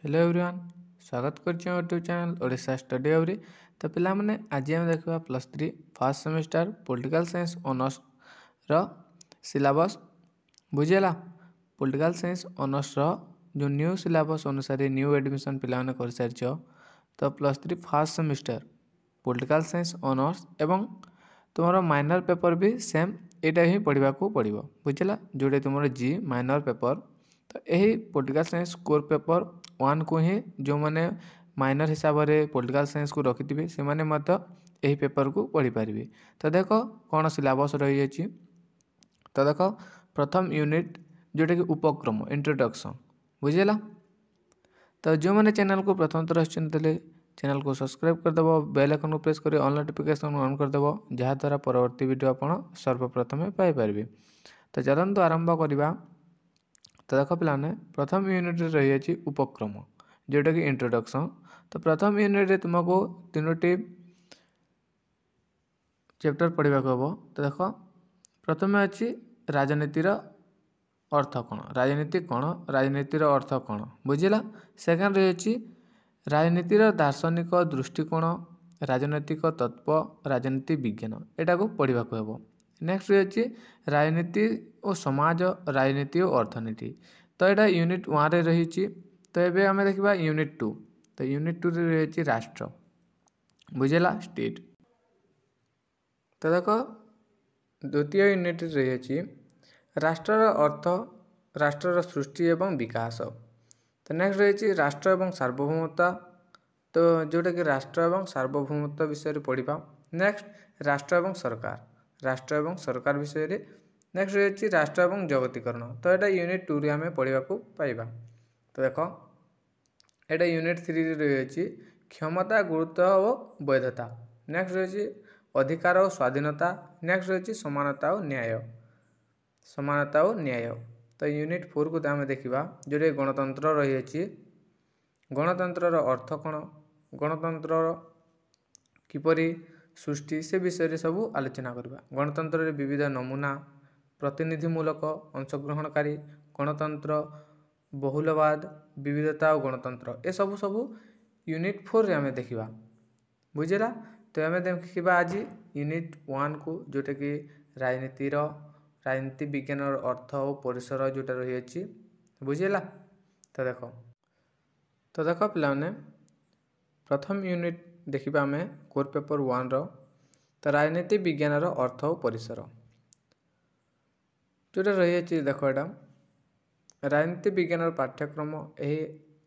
Hello everyone स्वागत करछे YouTube channel Odisha study hub रे। तो पिला माने आज हम देखा +3 first semester political science honours रो सिलेबस बुझेला। पॉलिटिकल साइंस ऑनर्स रो जो न्यू सिलेबस अनुसार न्यू एडमिशन पिला माने कर सारछो। तो +3 first semester political science honours एवं तुम्हारा माइनर पेपर भी सेम एटा ही पढ़ा को पड़ो बुझेला। जोड़े तुम जी माइनर पेपर तो यही पॉलिटिकल साइंस कोर पेपर 1 को ही जो मैंने माइनर हिसाब से पॉलिटिकल साइंस को रखिथे से माने यही पेपर को पढ़ी पारे। तो देख कौन सिलेबस रही है। तो देख प्रथम यूनिट जोटा कि उपक्रम इंट्रोडक्शन बुझेला। तो जो मैंने चैनल को प्रथम थर आसते चैनल को सब्सक्राइब करदेव, बेल आइकन को प्रेस कर ऑल नोटिफिकेशन ऑन करदेव, जहाँद्वारा परवर्ती वीडियो आप सर्वप्रथम पाइपर। तो चलते आरंभ करवा। तो देख पे प्रथम यूनिट रही है उपक्रम जोटा कि इंट्रोडक्शन। तो प्रथम यूनिट रे तुमको 3टी चैप्टर पढ़ा हम। तो देख प्रथम अच्छी राजनीतिर अर्थ कौन, राजनीति कौन, राजनीतिर अर्थ कौन बुझेला। सेकेंड रही राजनीतिर दार्शनिक दृष्टिकोण, राजनैतिक तत्व, राजनीति विज्ञान एटा को पढ़ा हम। नेक्स्ट रही राजनीति और समाज, राजनीति और अर्थनीति। तो यहाँ यूनिट 1 रे रही। तो ये आम देखा यूनिट 2। तो यूनिट 2 रे रही राष्ट्र बुझेला स्टेट। तो देख द्वितीय यूनिट रही राष्ट्रर अर्थ, राष्ट्रर सृष्टि एवं विकास। तो नेक्स्ट रही राष्ट्र एवं सार्वभौमता। तो जोटा कि राष्ट्र एवं सार्वभौमता विषय पढ़ा। नेक्स्ट राष्ट्र एवं सरकार, राष्ट्र एवं सरकार विषय रे। नेक्स्ट रही राष्ट्र एवं जगतीकरण। तो यहाँ यूनिट 2 रे आम पढ़ा को पाइबा। तो देख यहाँ यूनिट 3 रही क्षमता, गुरुत्व और वैधता। नेक्स्ट रही अधिकार और स्वाधीनता। नेक्स्ट रही समानता और न्याय, समानता और न्याय। तो यूनिट 4 को आम देखा जो गणतंत्र रही। गणतंत्र अर्थ कौन, गणतंत्र किपरि सृष्टि से विषय सब आलोचना करवा। गणतंत्र रे विविध नमूना, प्रतिनिधिमूलक, अंशग्रहणकारी, गणतंत्र, बहुलवाद, विविधता और गणतंत्र ए सब यूनिट 4 रे आम देखा बुझेला। तो आम देखा आज यूनिट 1 को जोटा कि राजनीति विज्ञान अर्थ और परिसर जोटा रही बुझेला। तो देख पे प्रथम यूनिट देखा आम कोर पेपर 1 रो। तो राजनीति विज्ञान अर्थ और परिसर जोटा रही देख यहाँ राजनीति विज्ञान पाठ्यक्रम यही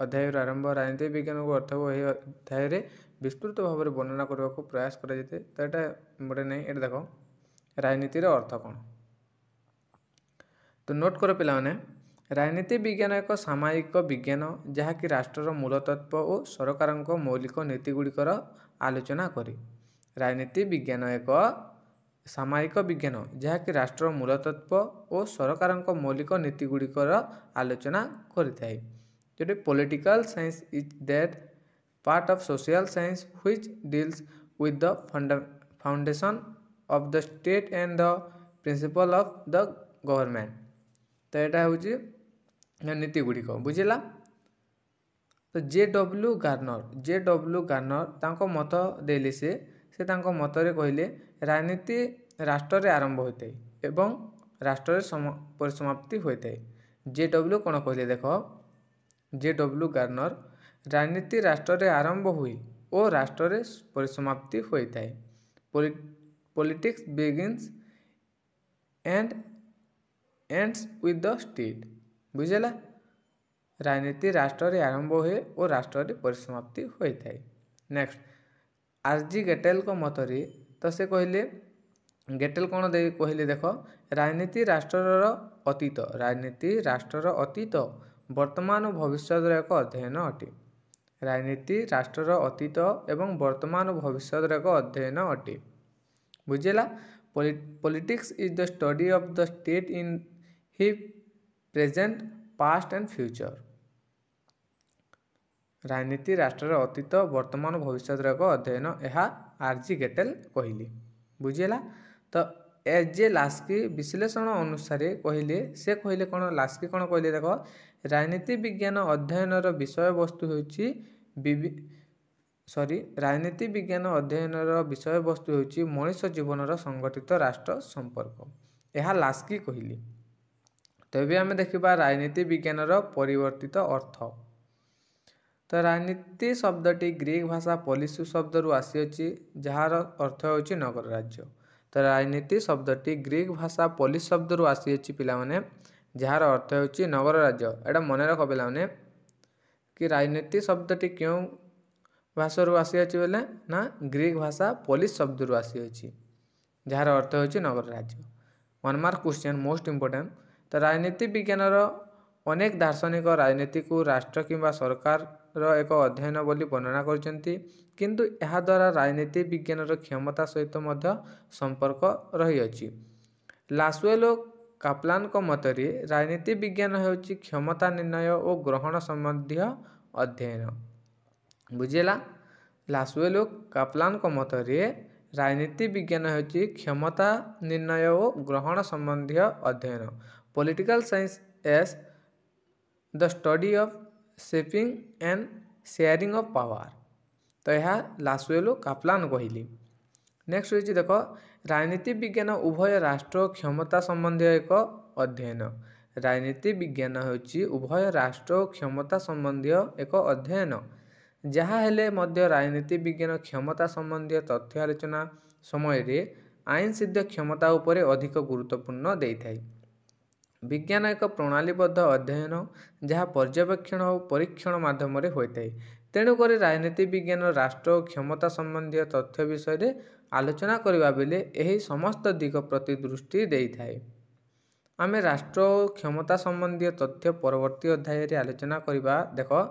अध्याय आरंभ। राजनीति विज्ञान को अर्थ को यही अध्याय विस्तृत भाव में वर्णना करने को प्रयास कर। तो यहाँ मोटे नहीं ये देख राजनीतिर अर्थ कौन। तो नोट कर पे राजनीति विज्ञान एक सामायिक विज्ञान जहाँकि राष्ट्रर मूल तत्व और सरकार मौलिक नीतिगुड़िकर आलोचना करे। राजनीति विज्ञान एक सामायिक विज्ञान जहाँकि राष्ट्र मूल तत्व और सरकार मौलिक नीतिगुड़िकर आलोचना करिथाए। जो political science is that part of social science which deals with the foundation of the state and the principle of the government. तो यहाँ हूँ नीति गुड़िक बुझेला। तो जे.डब्ल्यू. गार्नर तांको मत देले से मत रे कहले राजनीति राष्ट्र रे आरंभ होता है एवं राष्ट्र रे परिसमाप्ति होता है। जे.डब्ल्यू. कौन कहले देख जे.डब्ल्यू. गार्नर राजनीति राष्ट्र रे आरंभ हुई और राष्ट्र रे परिसमाप्ति होता है। Politics begins and ends with the state बुझेला। राजनीति राष्ट्र रे आरंभ हुए और राष्ट्र रे परिसमाप्ति होता है। Next RG. गेटेल को मतरे तो से कहले गेटेल कौन दे कहले देख राजनीति राष्ट्रर अतीत, राजनीति राष्ट्रर अतीत वर्तमान और भविष्य एक अध्ययन अटे। राजनीति राष्ट्रर अतीत एवं वर्तमान और भविष्य एक अध्ययन अटे बुझेला। Politics is the study of the state in he present past and future. राजनीति राष्ट्रर अतीत वर्तमान भविष्य एक अध्ययन यह आर.जी. गेटेल कहली बुझेला। तो एज ए लास्की विश्लेषण अनुसार से कहले कौन लास्की कौन कहले देख राजनीति विज्ञान अध्ययनर विषय वस्तु होची राजनीति विज्ञान अध्ययनर विषय वस्तु होची मनुष्य जीवनर संगठित राष्ट्र संपर्क यह लास्की कहली। तबे आम देखा राजनीति विज्ञानर परिवर्तित अर्थ। तो राजनीति शब्दटी ग्रीक भाषा पोलिस शब्द रु आसीअछि जार अर्थ होची नगर राज्य। तो राजनीति शब्दटी ग्रीक भाषा पोलिस शब्द रु आसीअछि पिला माने जार अर्थ होची नगर राज्य। एटा मन रख पिला माने कि राजनीति शब्दटी क्यों भाषा रु आसीअछि बोले ना ग्रीक भाषा पोलिस शब्द रु आसीअछि जार अर्थ होची नगर राज्य। 1 मार्क क्वेश्चन मोस्ट इंपोर्टेंट। तो राजनीति विज्ञानर अनेक दार्शनिक राजनीति को राष्ट्र किंबा सरकार एक अध्ययन बोली वर्णना करछंती किंतु एहा द्वारा राजनीति विज्ञानर क्षमता सहित मध्य संपर्क रही अछि। लासवेलो काप्लान को मतरे राजनीति विज्ञान होची क्षमता निर्णय और ग्रहण संबंधी अध्ययन। बुझेला लासवेलो काप्लान को मतरे राजनीति विज्ञान होची क्षमता निर्णय और ग्रहण संबंधी अध्ययन। Political science as the study of shaping and sharing of power. तो यह लासवेलो काप्लान कहली। नेक्स्ट होची देखो राजनीति विज्ञान उभय राष्ट्र क्षमता संबंधी एक अध्ययन। राजनीति विज्ञान होची उभय राष्ट्र क्षमता संबंधी एक अध्ययन जहाँ हेले मध्य राजनीति विज्ञान क्षमता संबंधी तथ्य आलोचना समय रे आईन सिद्ध क्षमता उपरे अधिक गुरुत्वपूर्ण देइथाय। विज्ञान एक प्रणालीबद्ध अध्ययन जहाँ पर्यवेक्षण और परीक्षण माध्यम होता है। तेणुक राजनीति विज्ञान राष्ट्र और क्षमता संबंधी तथ्य विषय आलोचना करने बेले यही समस्त दिग प्रति दृष्टि देइथाय। आम राष्ट्र और क्षमता संबंधी तथ्य परवर्ती अध्याय रे आलोचना करबा। देखो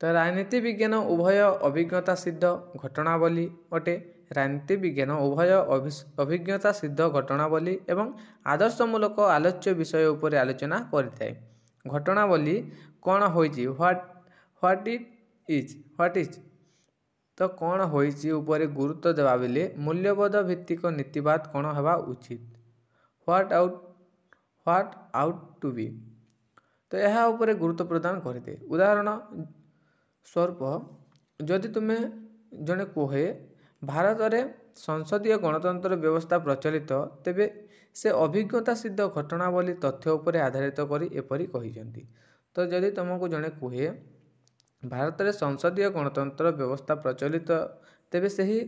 तो राजनीति विज्ञान उभय अभिज्ञता सिद्ध घटनावली अटे। राजनीति विज्ञान उभय अभिज्ञता सिद्ध घटनावली एवं आदर्शमूलक आलोच्य विषय उपर आलोचना करिथाय। घटनावली कौन होइछि व्हाट इज तो कौन होइछि उपरे गुरुत्व देवा बेले मूल्यबोध भित्तिक नीतिवाद कौन हेबा उचित व्हाट आउट टू बी। तो यह उपरे गुरुत्व प्रदान करते। उदाहरण स्वरूप जदि तुम्हें जड़े कहे भारत में संसदीय गणतंत्र व्यवस्था प्रचलित तेबे से अभिज्ञता सिद्ध घटनावली तथ्य उपर आधारित करी एपरी कहिसेंती। तो जदि तुमको जड़े कहे भारत में संसदीय गणतंत्र व्यवस्था प्रचलित तेबे सही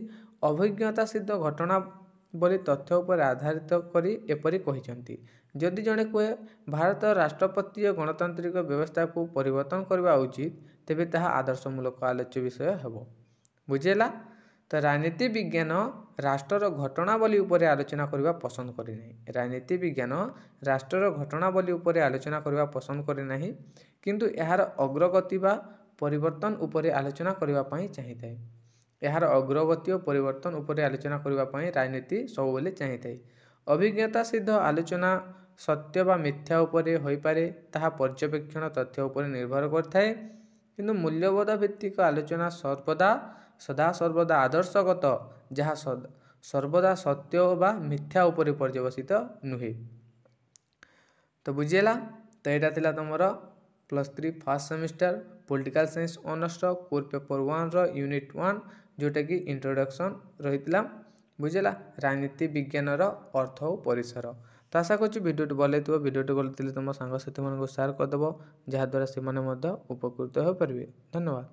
अभिज्ञता सिद्ध घटनावली तथ्य उपर आधारित करी एपरी कहिसेंती। जदि जड़े कहे भारत राष्ट्रपतीय गणतांत्रिक व्यवस्था को परिवर्तन करवा उचित तेबे ताहा आदर्शमूलक आलोच्य विषय हेबो। बुझेला। तो राजनीति विज्ञान राष्ट्रर घटनावली उपर आलोचना करने पसंद करे नहीं। राजनीति विज्ञान राष्ट्रर घटनावली उपर आलोचना करने पसंद करे नहीं किंतु यार अग्रगति बा परिवर्तन उपर आलोचना करने चाहिए। यार अग्रगति और परिवर्तन उपर आलोचना करने राजनीति सबुले चाहिए। अभिज्ञता सिद्ध आलोचना सत्य बा मिथ्या उपरे होई पारे ताहा पर्यवेक्षण तथ्य उपर निर्भर करथाय किंतु मूल्यबोध भित्तिक आलोचना सदा सर्वदा आदर्शगत जहाँ सर्वदा सत्य बा मिथ्या उपरे पर्यवसित नुहे। तो बुझेला। तो यहाँ थिला तुमर +3 first semester political science honours core paper 1 रो यूनिट 1 जोटा कि इंट्रोडक्शन रही। बुझेला। राजनीति विज्ञान अर्थ और परिसर। तो आशा करूँ भिडियो भल लगे। भिडियो गलती तुम सांग साथी मान शेयर करदेव जहाँद्वारा से उपकृत हो पारे। धन्यवाद।